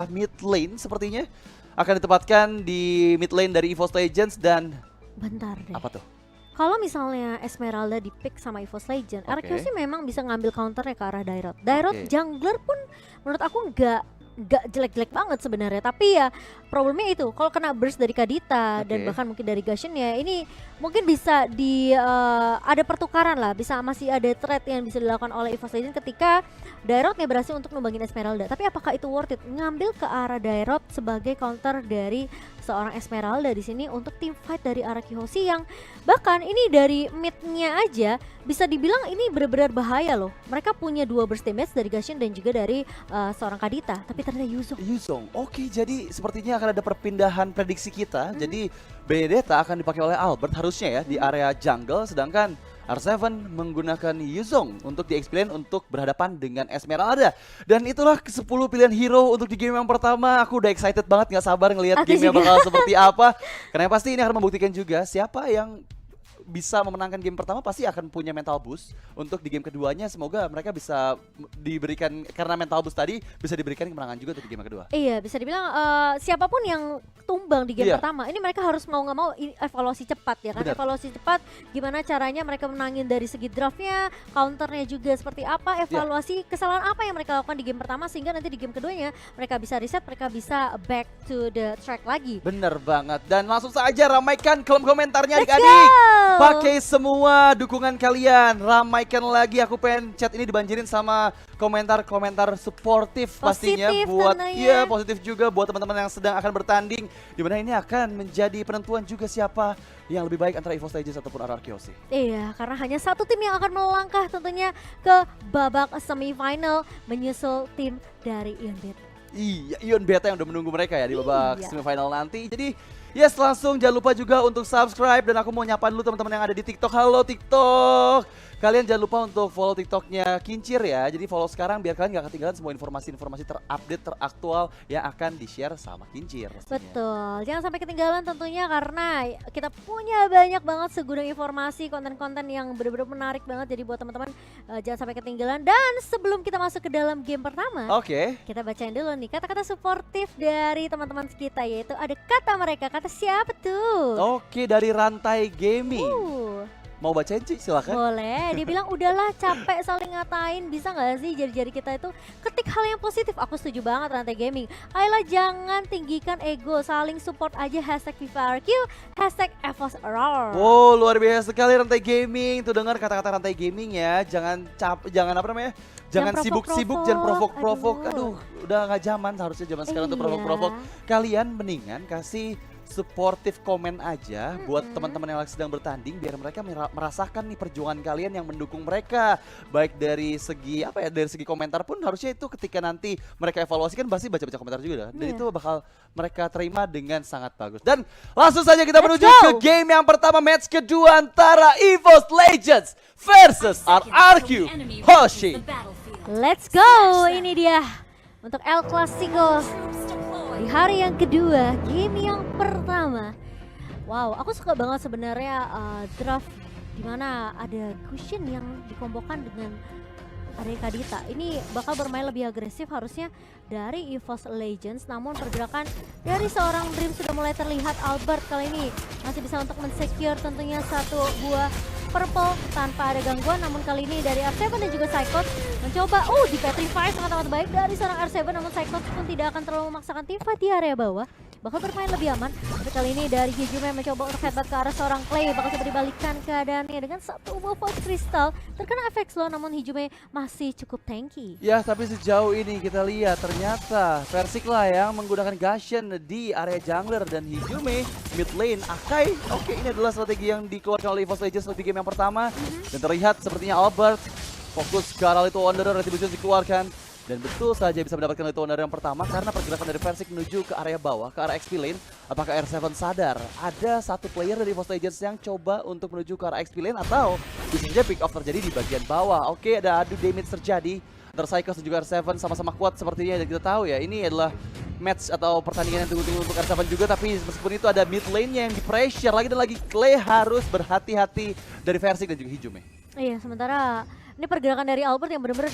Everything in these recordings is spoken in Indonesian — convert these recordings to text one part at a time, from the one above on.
mid lane sepertinya akan ditempatkan di mid lane dari EVOS Legends dan Bentar deh. apa tuh? Kalau misalnya Esmeralda di pick sama EVOS Legend, Oke. RQ sih memang bisa ngambil counternya ke arah Dairot. Dairot Oke. jungler pun menurut aku nggak jelek-jelek banget sebenarnya. Tapi ya problemnya itu kalau kena burst dari Kadita dan Oke. bahkan mungkin dari Gashen ya ini mungkin bisa ada pertukaran lah, masih ada trade yang bisa dilakukan oleh EVOS Legend ketika Dairot nih berhasil untuk numbangin Esmeralda. Tapi apakah itu worth it ngambil ke arah Dairot sebagai counter dari seorang Esmeralda di sini untuk tim fight dari arah Kihoshi yang bahkan ini dari mid-nya aja bisa dibilang ini benar-benar bahaya loh. Mereka punya 2 burst damage dari Gashen dan juga dari seorang Kadita, tapi ternyata Yuzong. Oke, jadi sepertinya akan ada perpindahan prediksi kita. Jadi Benedetta akan dipakai oleh Albert harusnya ya di area jungle, sedangkan R7 menggunakan Yuzong untuk di-explain untuk berhadapan dengan Esmeralda. Dan itulah 10 pilihan hero untuk di game yang pertama. Aku udah excited banget, nggak sabar ngelihat Aku game yang juga. bakal seperti apa. Karena pasti ini akan membuktikan juga siapa yang bisa memenangkan game pertama pasti akan punya mental boost untuk di game keduanya. Semoga mereka bisa diberikan, karena mental boost tadi bisa diberikan kemenangan juga untuk di game kedua. Iya, bisa dibilang siapapun yang tumbang di game Iya. pertama, ini mereka harus mau nggak mau evaluasi cepat ya kan. Benar. Evaluasi cepat gimana caranya mereka menangin dari segi draftnya, counternya juga seperti apa, evaluasi kesalahan apa yang mereka lakukan di game pertama sehingga nanti di game keduanya mereka bisa reset, mereka bisa back to the track lagi. Bener banget. Dan langsung saja ramaikan kolom komentarnya Let's adik-adik. go! Pakai semua dukungan kalian. Ramaikan lagi, aku pengen chat ini dibanjirin sama komentar-komentar suportif pastinya Positif buat tentunya. iya positif juga buat teman-teman yang sedang akan bertanding, di mana ini akan menjadi penentuan juga siapa yang lebih baik antara EVOS Legends ataupun RRQ sih. Iya, karena hanya satu tim yang akan melangkah tentunya ke babak semifinal menyusul tim dari Ion Beta. Iya, Ion Beta yang udah menunggu mereka ya di babak Iya. semifinal nanti. Jadi yes, langsung jangan lupa juga untuk subscribe. Dan aku mau nyapa dulu teman-teman yang ada di TikTok. Halo TikTok, kalian jangan lupa untuk follow TikToknya Kincir ya. Jadi follow sekarang biar kalian gak ketinggalan semua informasi-informasi terupdate, teraktual yang akan di-share sama Kincir pastinya. Betul, jangan sampai ketinggalan tentunya karena kita punya banyak banget segudang informasi, konten-konten yang benar-benar menarik banget. Jadi buat teman-teman jangan sampai ketinggalan. Dan sebelum kita masuk ke dalam game pertama, Oke. kita bacain dulu nih kata-kata suportif dari teman-teman kita, yaitu ada kata mereka. Kata siapa tuh? Oke, dari Rantai Gaming. Mau bacain Ci? Silakan. Boleh, dia bilang udahlah capek saling ngatain, bisa nggak sih jari-jari kita itu ketik hal yang positif. Aku setuju banget Rantai Gaming. Ayolah jangan tinggikan ego, saling support aja hashtag FIFARQ, hashtag EVOSRR. Wow, luar biasa sekali Rantai Gaming. Tuh dengar kata-kata Rantai Gaming ya. Jangan apa namanya? Jangan Jangan sibuk-sibuk, jangan provok-provok. Aduh. Aduh, udah nggak zaman seharusnya zaman sekarang tuh Iya. provok-provok. Kalian mendingan kasih supportive komen aja buat teman-teman yang sedang bertanding biar mereka merasakan nih perjuangan kalian yang mendukung mereka. Baik dari segi apa ya, dari segi komentar pun harusnya itu ketika nanti mereka evaluasi kan pasti baca-baca komentar juga. Dan Iya. itu bakal mereka terima dengan sangat bagus. Dan langsung saja kita Let's menuju go! ke game yang pertama, match kedua antara EVOS Legends versus RRQ Hoshi. Let's go, ini dia untuk El Clasico di hari yang kedua, game yang pertama. Wow, aku suka banget sebenarnya draft dimana ada Gusion yang dikombokan dengan Arya Kadita. Ini bakal bermain lebih agresif harusnya dari EVOS Legends, namun pergerakan dari seorang Dream sudah mulai terlihat. Albert kali ini masih bisa untuk men-secure tentunya satu buah purple tanpa ada gangguan, namun kali ini dari R7 dan juga Psychot mencoba di petrify sangat-sangat baik dari seorang R7, namun Psychot pun tidak akan terlalu memaksakan tim fight di area bawah, bakal bermain lebih aman. Tapi kali ini dari Hijume mencoba untuk headbutt ke arah seorang Clay, bakal coba dibalikkan keadaannya dengan satu buah Fox Crystal terkena efek slow, namun Hijume masih cukup tanky. Ya, tapi sejauh ini kita lihat ternyata Versik lah yang menggunakan Gashen di area jungler dan Hijume mid lane. Akai, oke, ini adalah strategi yang dikeluarkan oleh EVOS Legends di game yang pertama. Dan terlihat sepertinya Albert fokus ke arah Little Wanderer, Retribution dikeluarkan. Dan betul saja bisa mendapatkan Little Wanderer yang pertama karena pergerakan dari Versik menuju ke area bawah, ke arah XP lane. Apakah R7 sadar ada satu player dari EVOS Legends yang coba untuk menuju ke arah XP lane, atau bisa saja pick off terjadi di bagian bawah. Oke, ada adu damage terjadi antara Psychos dan juga R7, sama-sama kuat sepertinya. Dan kita tahu ya, ini adalah match atau pertandingan yang tunggu-tunggu untuk R7 juga. Tapi meskipun itu ada mid lane-nya yang di pressure lagi dan lagi, Clay harus berhati-hati dari Versik dan juga Hijume. Iya, sementara Ini pergerakan dari Albert yang benar-benar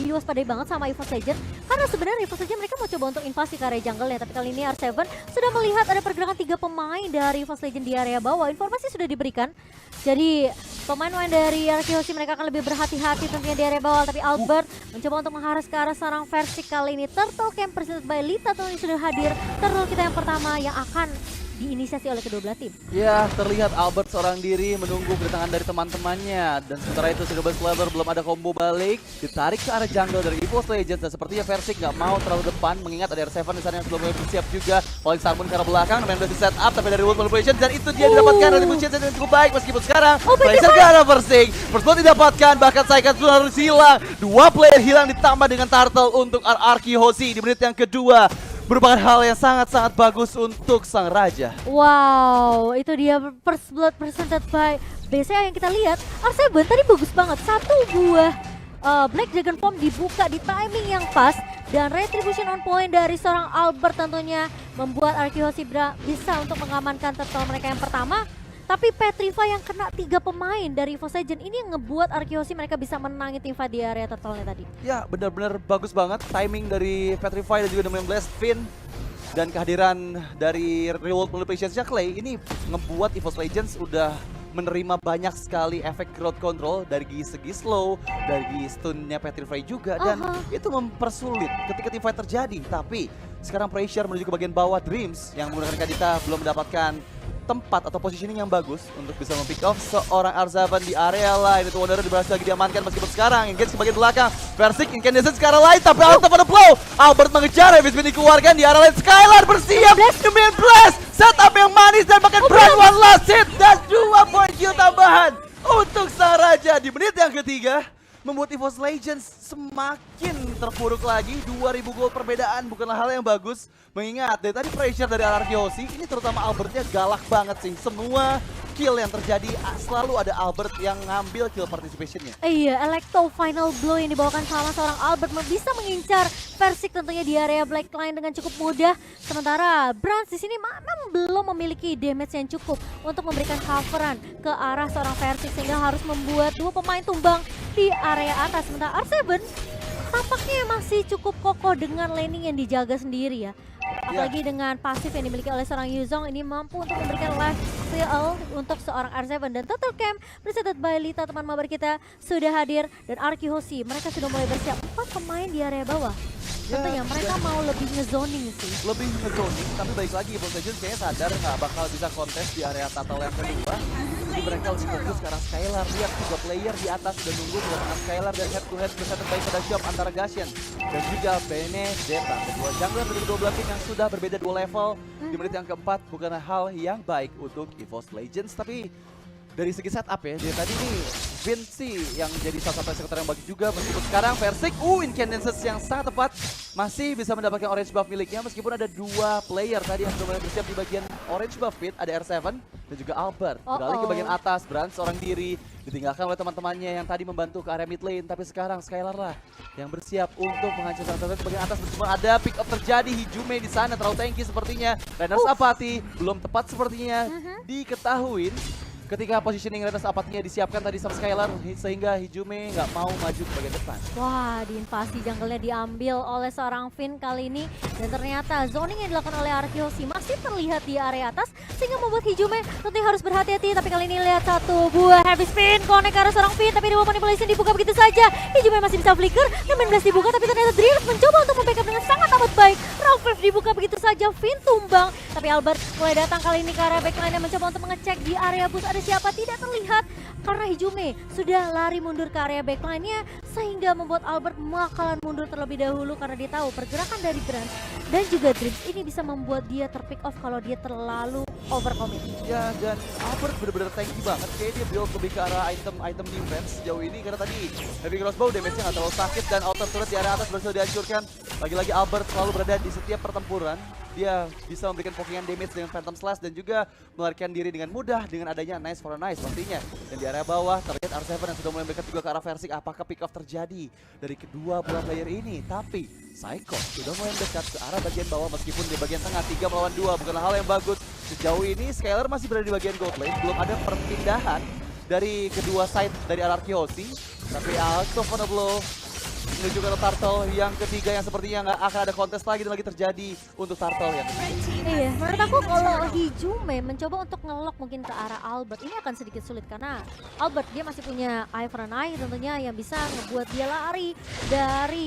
diwaspadai banget sama EVOS Legends. Karena sebenarnya EVOS Legends mereka mau coba untuk invasi ke area jungle ya. Tapi kali ini R7 sudah melihat ada pergerakan 3 pemain dari EVOS Legends di area bawah. Informasi sudah diberikan. Jadi pemain-pemain dari RQC mereka akan lebih berhati-hati tentunya di area bawah. Tapi Albert mencoba untuk mengharas ke arah seorang Versik kali ini. Turtle Camp presented by Lita tentunya sudah hadir. Turtle kita yang pertama yang akan diinisiasi oleh kedua belah tim. Ya, terlihat Albert seorang diri menunggu kedatangan dari teman-temannya. Dan sementara itu sudah Slaver belum ada combo balik. Ditarik ke arah jungle dari EVOS Legends. Dan sepertinya Versik nggak mau terlalu depan. Mengingat ada R7 di sana yang belum bersiap juga. Falling Salmon ke arah belakang. Main udah di set up. Tapi dari World Manipulation. Dan itu dia didapatkan dari Retribution yang cukup baik. Meskipun sekarang Tracer ke arah Versik. First blood didapatkan. Bahkan Saikat pun harus hilang. 2 player hilang ditambah dengan Turtle untuk RRQ Hoshi di menit yang kedua. Merupakan hal yang sangat-sangat bagus untuk sang raja. Wow, itu dia first blood presented by BCA yang kita lihat. R7 tadi bagus banget, satu buah Black Dragon Form dibuka di timing yang pas. Dan retribution on point dari seorang Albert tentunya membuat Arkehosi bisa untuk mengamankan turtle mereka yang pertama. Tapi Petrify yang kena 3 pemain dari EVOS Legends ini yang ngebuat Arkehosi mereka bisa menangi teamfight di area turtle-nya tadi. Ya, benar-benar bagus banget timing dari Petrify dan juga dengan Blast Fin. Dan kehadiran dari Reworld Manipulation-nya Clay ini ngebuat EVOS Legends udah menerima banyak sekali efek crowd control dari segi slow, dari stunnya Petrify juga. Dan itu mempersulit ketika teamfight terjadi. Tapi sekarang pressure menuju ke bagian bawah Dreams yang menggunakan Kadita belum mendapatkan tempat atau positioning yang bagus untuk bisa mempick off seorang R7 di area lain. Itu Wanderer berhasil lagi diamankan meskipun sekarang engage ke bagian belakang. Versik incandescent ke arah lain tapi out of the flow. Albert mengejar, habis dikeluarkan di arah lain. Skylar bersiap, Demian Blast, setup yang manis dan bahkan Brand one last hit. Dan 2 point kill tambahan untuk sang raja di menit yang ketiga. Membuat EVOS Legends semakin terpuruk lagi. 2000 gol perbedaan bukanlah hal yang bagus. Mengingat dari tadi pressure dari Arkehosi ini terutama Albertnya galak banget sih. Semua kill yang terjadi selalu ada Albert yang ngambil kill participationnya. Iya, Electo final blow yang dibawakan sama seorang Albert bisa mengincar Versik tentunya di area Black Line dengan cukup mudah. Sementara Brans di sini memang belum memiliki damage yang cukup untuk memberikan coveran ke arah seorang Versik sehingga harus membuat 2 pemain tumbang di area atas. Sementara R7 tampaknya masih cukup kokoh dengan laning yang dijaga sendiri ya. Apalagi dengan pasif yang dimiliki oleh seorang Yuzong ini mampu untuk memberikan life steal untuk seorang R7. Dan Total Camp presented by Lita, teman mabar kita sudah hadir. Dan Arkehosi mereka sudah mulai bersiap 4 pemain di area bawah. Tentunya mereka mau lebih ngezoning sih. Lebih ngezoning, tapi balik lagi EVOS Legends kayaknya sadar nggak bakal bisa kontes di area turtle yang kedua. Jadi mereka lebih fokus ke arah Skylar. Lihat 3 player di atas udah nunggu kedatangan Skylar dan head to head bisa terbaik pada job antara Gashen dan juga Benedetta. Kedua jungler dari kedua belah tim yang sudah berbeda 2 level di menit yang keempat bukanlah hal yang baik untuk EVOS Legends. Tapi dari segi setup ya, dia tadi nih Vinci yang jadi salah satu eksekutor yang bagus juga. Meskipun sekarang Versik, incandescence yang sangat tepat masih bisa mendapatkan orange buff miliknya. Meskipun ada 2 player tadi yang sudah mulai bersiap di bagian orange buff fit. Ada R7 dan juga Albert. Beralih ke bagian atas, Brand seorang diri. Ditinggalkan oleh teman-temannya yang tadi membantu ke area mid lane. Tapi sekarang Skylar lah yang bersiap untuk menghancurkan R7 ke bagian atas. Meskipun ada pick up terjadi, Hijume di sana terlalu tanky sepertinya. Rainers Apathy belum tepat sepertinya diketahui. Ketika positioning Rainers Apathy-nya disiapkan tadi sama Skylar sehingga Hijume nggak mau maju ke bagian depan. Wah, di invasi jungle-nya diambil oleh seorang Finn kali ini. Dan ternyata zoning yang dilakukan oleh Arkehosi masih terlihat di area atas sehingga membuat Hijume tentunya harus berhati-hati. Tapi kali ini lihat satu buah heavy spin connect ke arah seorang Finn, tapi Reworld Manipulation dibuka begitu saja. Hijume masih bisa flicker, dan main blast dibuka tapi ternyata Drills mencoba untuk membackup dengan sangat amat baik. Ralph dibuka begitu saja, Finn tumbang. Tapi Albert mulai datang kali ini ke area backline yang mencoba untuk mengecek di area bus ada siapa, tidak terlihat karena Hijume sudah lari mundur ke area backline-nya sehingga membuat Albert bakalan mundur terlebih dahulu karena dia tahu pergerakan dari Brand dan juga Dreams ini bisa membuat dia terpick off kalau dia terlalu overcommit. Ya, dan Albert benar-benar tanky banget. Kayaknya dia build lebih ke arah item defense sejauh ini karena tadi heavy crossbow damage-nya nggak terlalu sakit dan outer turret di area atas berhasil dihancurkan. Lagi-lagi Albert selalu berada di setiap pertempuran. Dia bisa memberikan pokingan damage dengan Phantom Slash dan juga melarikan diri dengan mudah dengan adanya Nice for a Nice pastinya. Dan di area bawah terlihat R7 yang sudah mulai mendekat juga ke arah Versik. Apakah pick off terjadi dari kedua belah player ini? Tapi Psycho sudah mulai mendekat ke arah bagian bawah meskipun di bagian tengah 3 melawan 2 bukanlah hal yang bagus. Sejauh ini Skylar masih berada di bagian gold lane, belum ada perpindahan dari kedua side dari RRQ Hoshi. Tapi out of a blow menuju ke Turtle yang ketiga yang sepertinya nggak akan ada kontes lagi dan lagi terjadi untuk Turtle yang ketiga. Iya, menurut aku kalau Hijume mencoba untuk ngelok mungkin ke arah Albert, ini akan sedikit sulit karena Albert dia masih punya Eye for an Eye tentunya yang bisa ngebuat dia lari dari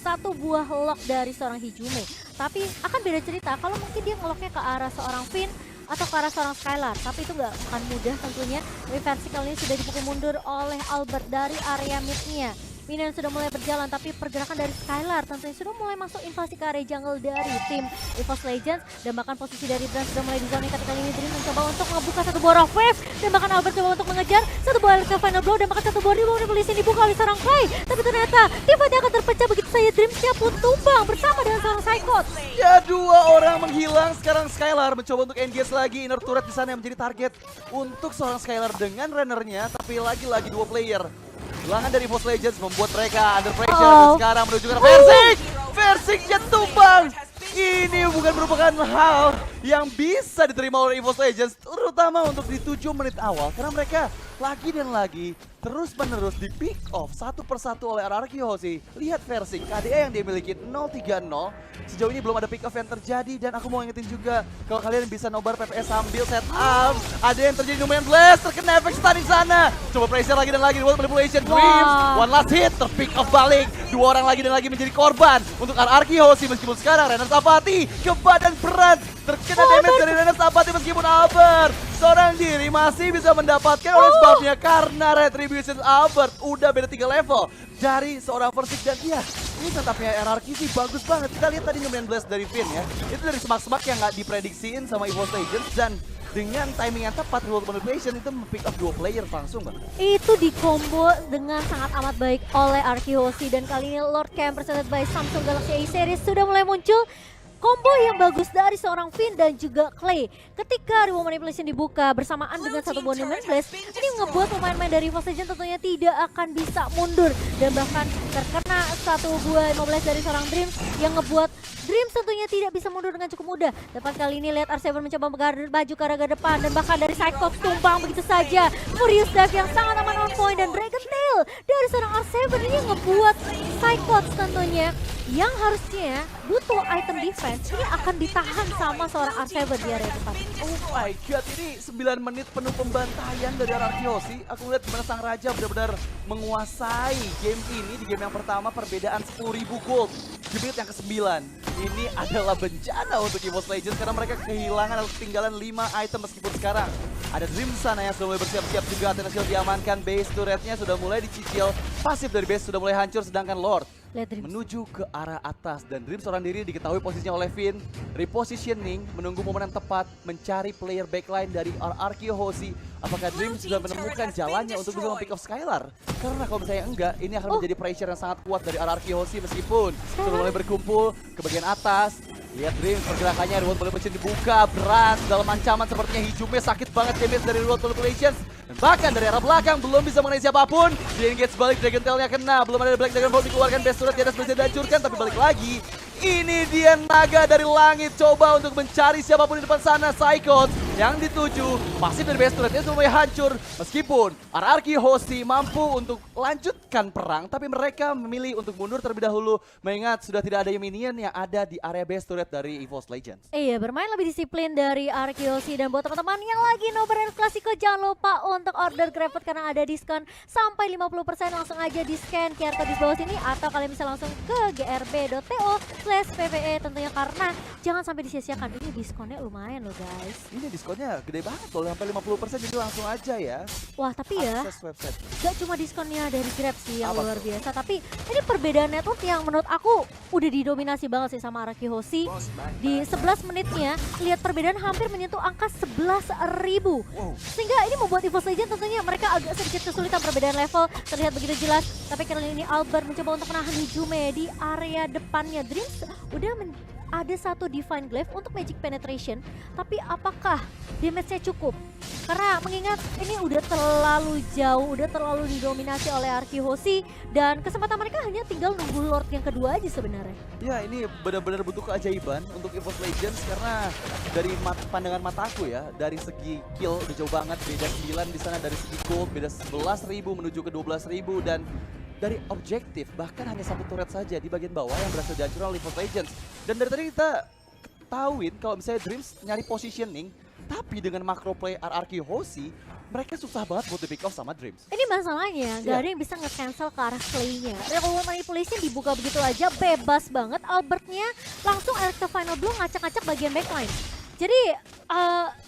satu buah lock dari seorang Hijume. Tapi akan beda cerita kalau mungkin dia ngeloknya ke arah seorang Finn atau ke arah seorang Skylar, tapi itu nggak akan mudah tentunya. Tapi versi kali ini sudah dipukul mundur oleh Albert dari area mid-nya. Minion sudah mulai berjalan, tapi pergerakan dari Skylar tentunya sudah mulai masuk invasi ke area jungle dari tim EVOS Legends. Dan bahkan posisi dari Brand sudah mulai di zona ketika ini Dream mencoba untuk membuka satu buah rock wave. Dan bahkan Albert coba untuk mengejar satu buah ke final blow. Dan bahkan satu buah rebound polisi dibuka oleh seorang Clay. Tapi ternyata tiba-tiba akan terpecah begitu saja. Dreamsnya pun tumbang bersama dengan seorang Psychot. Ya, dua orang menghilang. Sekarang Skylar mencoba untuk engage lagi. Inner turret di sana yang menjadi target untuk seorang Skylar dengan runnernya. Tapi lagi-lagi dua player. Serangan dari EVOS Legends membuat mereka under pressure dan sekarang menuju ke Versing. Versingnya tumbang. Ini bukan merupakan hal yang bisa diterima oleh EVOS Legends, terutama untuk di 7 menit awal karena mereka lagi dan lagi terus-menerus di pick off satu persatu oleh RRQ Hoshi. Lihat Versing, KDA yang dia miliki 0-3-0. Sejauh ini belum ada pick off yang terjadi dan aku mau ingetin juga kalau kalian bisa nobar PPS sambil setup. Ada yang terjadi lumayan blast, terkena efek stun di sana. Coba pressure lagi dan lagi, world manipulation Dreams. One last hit, terpick off balik. Dua orang lagi dan lagi menjadi korban untuk RRQ Hoshi meskipun sekarang Renner Tapati ke badan berat. Terkena damage dari Renner Tapati meskipun Albert seorang diri masih bisa mendapatkan oleh sebabnya karena Retribution Albert udah beda 3 level dari seorang Versing dan dia ini setupnya RRQ sih bagus banget. Kita lihat tadi lumayan blast dari Finn ya. Itu dari semak-semak yang nggak diprediksiin sama EVOS Legends dan dengan timing yang tepat World Manipulation itu pick up 2 player langsung Bang. Itu di combo dengan sangat amat baik oleh RRQ Hoshi dan kali ini Lord Camp presented by Samsung Galaxy A series sudah mulai muncul. Combo yang bagus dari seorang Finn dan juga Clay. Ketika Reward Manipulation dibuka bersamaan dengan satu buah Diamond Blast, ini membuat pemain-pemain dari EVOS Legends tentunya tidak akan bisa mundur. Dan bahkan terkena satu buah 15 dari seorang Dreams yang ngebuat Dreams tentunya tidak bisa mundur dengan cukup mudah. Dapat kali ini lihat R7 mencoba baju ke arah depan dan bahkan dari Cyclops tumbang begitu saja. Furious Dive yang sangat aman on point dan Dragon Tail dari seorang R7 ini yang ngebuat Cyclops tentunya yang harusnya butuh item defense ini akan ditahan sama seorang R7 di area depan. Oh my god, ini 9 menit penuh pembantaian dari RRQ Hoshi. Aku melihat gimana Sang Raja benar-benar menguasai game ini. Di game yang pertama perbedaan 10.000 gold. Di menit yang ke-9 ini adalah bencana untuk EVOS Legends karena mereka kehilangan atau ketinggalan 5 item meskipun sekarang ada Dream sana yang sudah mulai bersiap-siap juga. Athena Shield diamankan, base turretnya sudah mulai dicicil, pasif dari base sudah mulai hancur sedangkan Lord menuju ke arah atas dan Dream seorang diri diketahui posisinya oleh Finn. Repositioning, menunggu momen yang tepat, mencari player backline dari RRQ Hoshi. Apakah Dream sudah menemukan jalannya untuk bisa mempick off Skylar? Karena kalau misalnya enggak, ini akan menjadi pressure yang sangat kuat dari RRQ Hoshi meskipun sudah mulai berkumpul ke bagian atas. Lihat Dream pergerakannya, Reward Manipulation dibuka, berat dalam ancaman sepertinya Hijume sakit banget damage dari Reward Manipulation. Dan bahkan dari arah belakang belum bisa mengenai siapapun. Dia engage balik, Dragon Tail-nya kena, belum ada Black Dragon Ball dikeluarkan, best turret di atas bisa dihancurkan tapi balik lagi. Ini dia naga dari langit coba untuk mencari siapapun di depan sana. Psychot yang dituju pasif dari base turretnya sudah mulai hancur. Meskipun RRQ Hoshi mampu untuk lanjutkan perang, tapi mereka memilih untuk mundur terlebih dahulu mengingat sudah tidak ada minion yang ada di area base turret dari EVOS Legends. Iya, bermain lebih disiplin dari RRQ Hoshi dan buat teman-teman yang lagi nobar El Clasico jangan lupa untuk order GrabFood karena ada diskon sampai 50%. Langsung aja di scan QR code di bawah sini atau kalian bisa langsung ke grb.to/PVE tentunya karena jangan sampai disia-siakan. Ini diskonnya lumayan loh guys. Ini diskonnya gede banget loh, sampai 50% jadi langsung aja ya. Wah tapi ya, akses website. gak cuma diskonnya dari Grab sih yang Apa luar tuh? biasa, tapi ini perbedaan network yang menurut aku udah didominasi banget sih sama RRQ Hoshi. Di 11 menitnya, lihat perbedaan hampir menyentuh angka 11.000. Wow. Sehingga ini membuat EVOS Legends tentunya mereka agak sedikit kesulitan perbedaan level, terlihat begitu jelas. Tapi kali ini Albert mencoba untuk menahan Hijume di area depannya. Dreams udah ada satu Divine Glaive untuk Magic Penetration, tapi apakah damage-nya cukup? Karena mengingat ini udah terlalu jauh, udah terlalu didominasi oleh Arky Hoshi dan kesempatan mereka hanya tinggal nunggu Lord yang kedua aja sebenarnya. Ya ini benar-benar butuh keajaiban untuk EVOS Legends karena dari pandangan mataku ya, dari segi kill udah jauh banget, beda 9 di sana, dari segi gold beda 11.000 menuju ke 12.000, dan dari objektif bahkan hanya satu turret saja di bagian bawah yang berhasil dihancurkan oleh EVOS Legends. Dan dari tadi kita ketahuin kalau misalnya Dreams nyari positioning, tapi dengan macro play Arky Hoshi, mereka susah banget buat di pick off sama Dreams. Ini masalahnya, gak ada yang bisa nge-cancel ke arah play-nya. Real manipulation dibuka begitu aja, bebas banget. Albertnya langsung Electro Final Blow ngacak-ngacak bagian backline. Jadi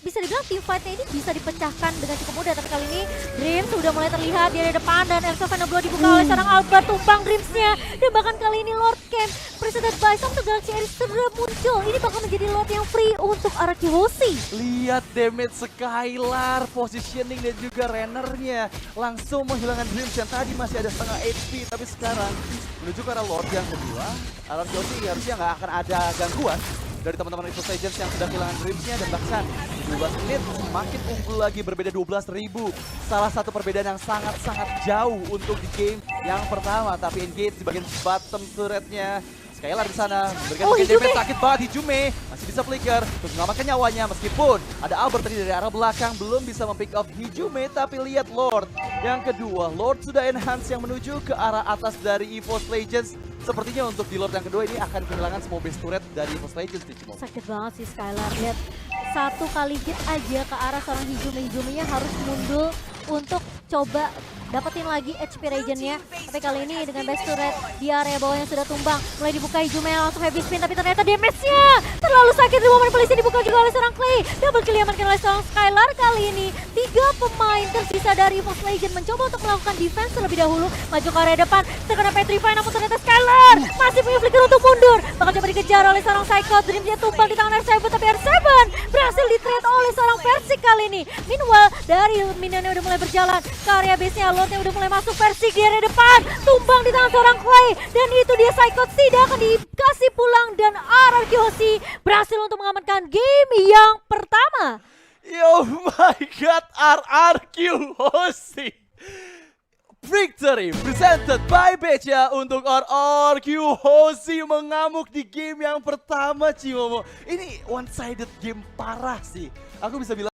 bisa dibilang team fight-nya ini bisa dipecahkan dengan cukup mudah. Tapi kali ini Dreams sudah mulai terlihat di depan dan Electro Final Blow dibuka oleh seorang Albert, tumbang Dreams-nya. Dan bahkan kali ini Lord Camp presented by Samsung Galaxy Aries sudah muncul. Ini bakal menjadi Lord yang free untuk Arky Hoshi. Lihat damage Skylar, positioning dan juga Renner-nya langsung menghilangkan Dreams yang tadi masih ada setengah HP, tapi sekarang menuju ke arah Lord yang kedua. Arky Hoshi harusnya nggak akan ada gangguan dari teman-teman EVOS Legends yang sudah kehilangan Dreams-nya, dan bahkan 12 menit semakin unggul lagi, berbeda 12.000. Salah satu perbedaan yang sangat-sangat jauh untuk di game yang pertama, tapi engage di bagian bottom turret-nya. Skylar di sana memberikan bagian damage sakit banget. Hijume masih bisa flicker untuk mengamankan nyawanya, meskipun ada Albert tadi dari arah belakang belum bisa mempick off Hijume. Tapi lihat Lord yang kedua, Lord sudah enhance yang menuju ke arah atas dari EVOS Legends. Sepertinya untuk di Lord yang kedua ini akan kehilangan semua base turret dari EVOS Legends nih, Cimo. Sakit banget sih Skylar, lihat satu kali hit aja ke arah seorang Hijume-nya harus mundur untuk coba dapetin lagi HP Regen-nya. Tapi kali ini dengan base turret di area bawah yang sudah tumbang, mulai dibuka Hijume langsung heavy spin, tapi ternyata damage-nya terlalu sakit. Di momen polisi dibuka juga oleh seorang Clay, double kill diamankan oleh seorang Skylar. Kali ini 3 pemain tersisa dari EVOS Legends mencoba untuk melakukan defense terlebih dahulu, maju ke area depan, terkena petrify, namun ternyata Skylar masih punya flicker untuk mundur. Bakal coba dikejar oleh seorang Psycho, Dreams-nya tumpang di tangan R7, tapi R7 berhasil di-trade oleh seorang Persik kali ini. Meanwhile, dari minionnya udah mulai berjalan ke area base-nya, Lord-nya udah mulai masuk. Persik di area depan, tumbang di tangan seorang Clay, dan itu dia Psycho tidak akan dikasih pulang, dan Arky Hoshi berhasil untuk mengamankan game yang pertama. Oh my god, Arky Hoshi. Victory presented by Beca untuk Arky Hoshi mengamuk di game yang pertama, Cimomo. Ini one-sided game parah sih. Aku bisa bilang